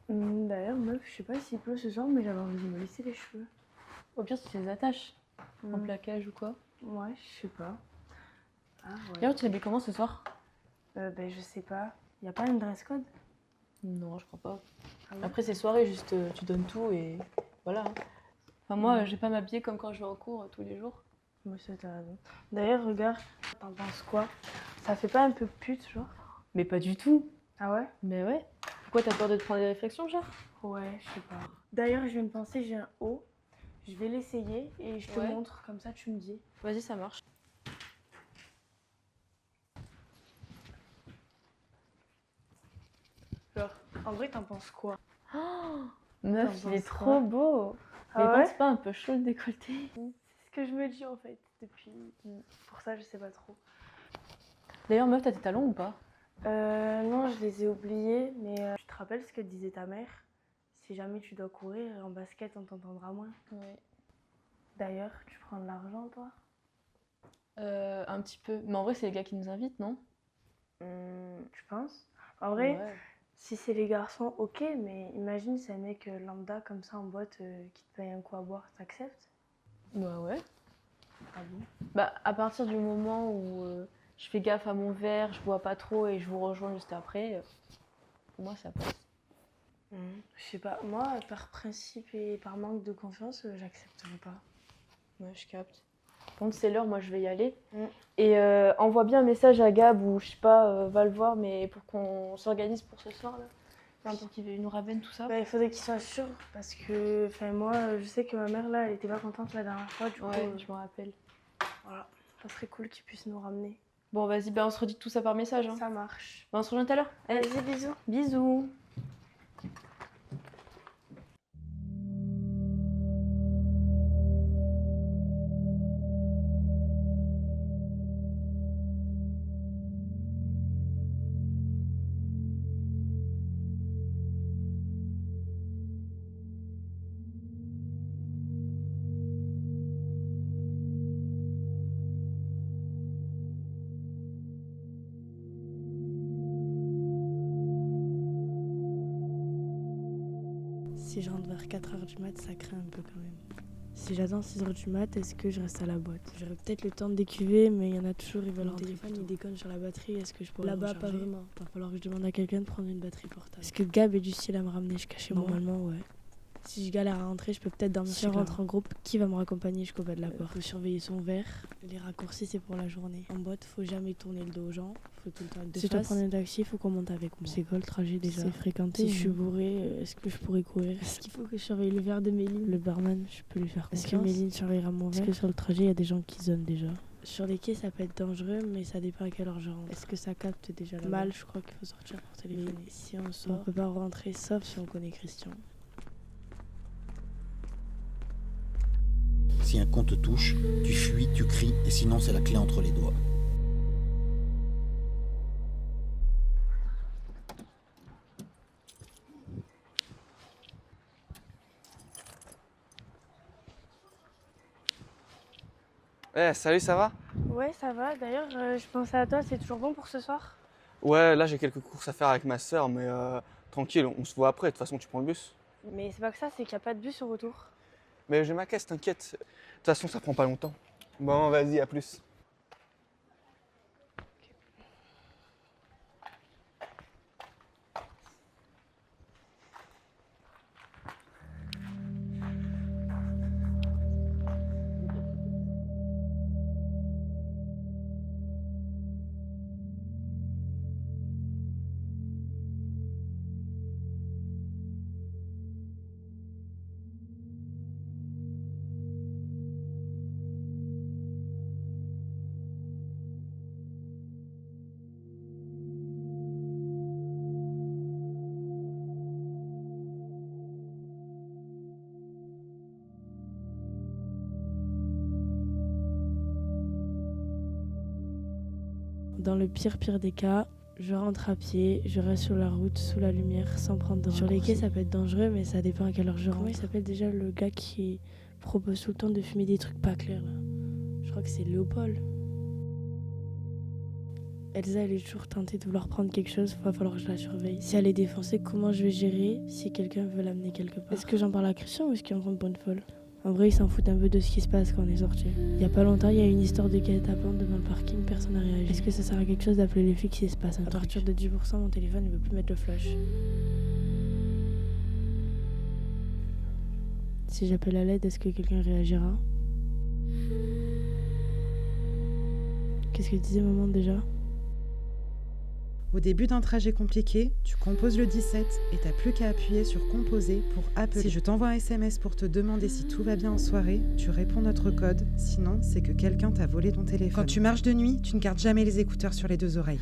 D'ailleurs, meuf, je sais pas s'il pleut ce soir, mais j'avais envie de me laisser les cheveux. Au pire, tu les attaches en Hmm. plaquage ou quoi. Ouais, je sais pas. Ah ouais. D'ailleurs, tu l'habilles comment ce soir? Ben, je sais pas. Y a pas un dress code? Non, je crois pas. Ah ouais. Après, c'est soirée, juste tu donnes tout et voilà. Hein. Enfin, moi, je vais pas m'habiller comme quand je vais en cours tous les jours. Moi, ça, t'as raison. D'ailleurs, regarde, t'en penses quoi? Ça fait pas un peu pute, genre? Mais pas du tout. Ah ouais? Mais ouais. Pourquoi t'as peur de te prendre des réflexions, genre? Ouais, je sais pas. D'ailleurs, je viens de penser, j'ai un haut. Je vais l'essayer et je te Ouais. montre, comme ça tu me dis. Vas-y, ça marche. Genre, en vrai, t'en penses quoi? Meuf, T'en il est penses trop quoi? beau. Ah Mais ouais? pense pas un peu chaud le décolleté. C'est ce que je me dis en fait depuis. Pour ça, je sais pas trop. D'ailleurs, meuf, t'as tes talons ou pas? Non, je les ai oubliés, mais tu te rappelles ce que disait ta mère? Si jamais tu dois courir en basket, on t'entendra moins. Ouais. D'ailleurs, tu prends de l'argent, toi? Un petit peu. Mais en vrai, c'est les gars qui nous invitent, non? Tu penses? En vrai, Ouais. si c'est les garçons, ok, mais imagine c'est un mec lambda comme ça en boîte qui te paye un coup à boire, t'acceptes? Bah ouais. Ah bon? Bah, à partir du moment où je fais gaffe à mon verre, je bois pas trop et je vous rejoins juste après, pour moi, ça passe. Je sais pas, moi, par principe et par manque de confiance, j'accepterai pas. Ouais, je capte. Par contre, c'est l'heure, moi je vais y aller. Mm. Et envoie bien un message à Gab ou je sais pas, va le voir, mais pour qu'on s'organise pour ce soir là. Enfin, pour qu'il nous ramène tout ça. Bah, il faudrait qu'il soit sûr parce que moi, je sais que ma mère là, elle était pas contente la dernière fois, du coup, Ouais, je me rappelle. voilà, ça serait cool qu'il puisse nous ramener. Bon, vas-y, bah, on se redit tout ça par message. Hein. Ça marche. Bah, on se rejoint tout à l'heure. Allez, Vas-y, bisous. bisous. Si je rentre vers 4h du mat, ça craint un peu quand même. Si j'attends 6h du mat, est-ce que je reste à la boîte? J'aurai peut-être le temps de décuver, mais il y en a toujours, ils veulent rentrer. Mon téléphone, il déconne sur la batterie, est-ce que je pourrais là-bas, pas vraiment. Va falloir que je demande à quelqu'un de prendre une batterie portable. Est-ce que Gab est du style à me ramener jusqu'à chez moi? Normalement, ouais. Si je galère à rentrer, je peux peut-être dormir. Si on rentre en groupe, qui va me raccompagner jusqu'au bas de la porte? Faut surveiller son verre. Les raccourcis, c'est pour la journée. En boîte, faut jamais tourner le dos aux gens. Faut tout le temps être de face. Si je dois prendre un taxi, faut qu'on monte avec moi. C'est quoi le trajet déjà? C'est fréquenté. Si je suis bourrée, est-ce que je pourrais courir? Est-ce qu'il faut que je surveille le verre de Méline? Le barman, je peux lui faire confiance. Est-ce que Méline surveillera mon verre? Est-ce que sur le trajet, il y a des gens qui zonent déjà? Sur les quais, ça peut être dangereux, mais ça dépend à quelle heure je rentre. Est-ce que ça capte déjà là-bas? Mal, je crois qu'il faut sortir pour téléphoner. Si on sort, on peut pas rentrer sauf si on connaît Christian. Si un con te touche, tu fuis, tu cries, et sinon c'est la clé entre les doigts. Salut, ça va? Ouais, ça va. D'ailleurs, je pensais à toi, c'est toujours bon pour ce soir? Ouais, là j'ai quelques courses à faire avec ma soeur, mais tranquille, on se voit après, de toute façon tu prends le bus. Mais c'est pas que ça, c'est qu'il n'y a pas de bus au retour. Mais j'ai ma caisse, t'inquiète. De toute façon, ça prend pas longtemps. Bon, vas-y, à plus. Dans le pire des cas, je rentre à pied, je reste sur la route, sous la lumière, sans prendre de raccourcis. Sur les quais, ça peut être dangereux, mais ça dépend à quelle heure je rentre. Comment il s'appelle déjà le gars qui propose tout le temps de fumer des trucs pas clairs là? Je crois que c'est Léopold. Elsa, elle est toujours tentée de vouloir prendre quelque chose, va falloir que je la surveille. Si elle est défoncée, comment je vais gérer si quelqu'un veut l'amener quelque part? Est-ce que j'en parle à Christian ou est-ce qu'il me prend pour une folle? En vrai, il s'en fout un peu de ce qui se passe quand on est sorti. Il y a pas longtemps, il y a eu une histoire de guet-apens devant le parking, personne n'a réagi. Est-ce que ça sert à quelque chose d'appeler les flics s'il se passe un truc? À partir de 10%, mon téléphone ne veut plus mettre le flash. Si j'appelle à l'aide, est-ce que quelqu'un réagira? Qu'est-ce que disait maman déjà? Au début d'un trajet compliqué, tu composes le 17 et t'as plus qu'à appuyer sur composer pour appeler. Si je t'envoie un SMS pour te demander si tout va bien en soirée, tu réponds notre code, sinon c'est que quelqu'un t'a volé ton téléphone. Quand tu marches de nuit, tu ne gardes jamais les écouteurs sur les 2 oreilles.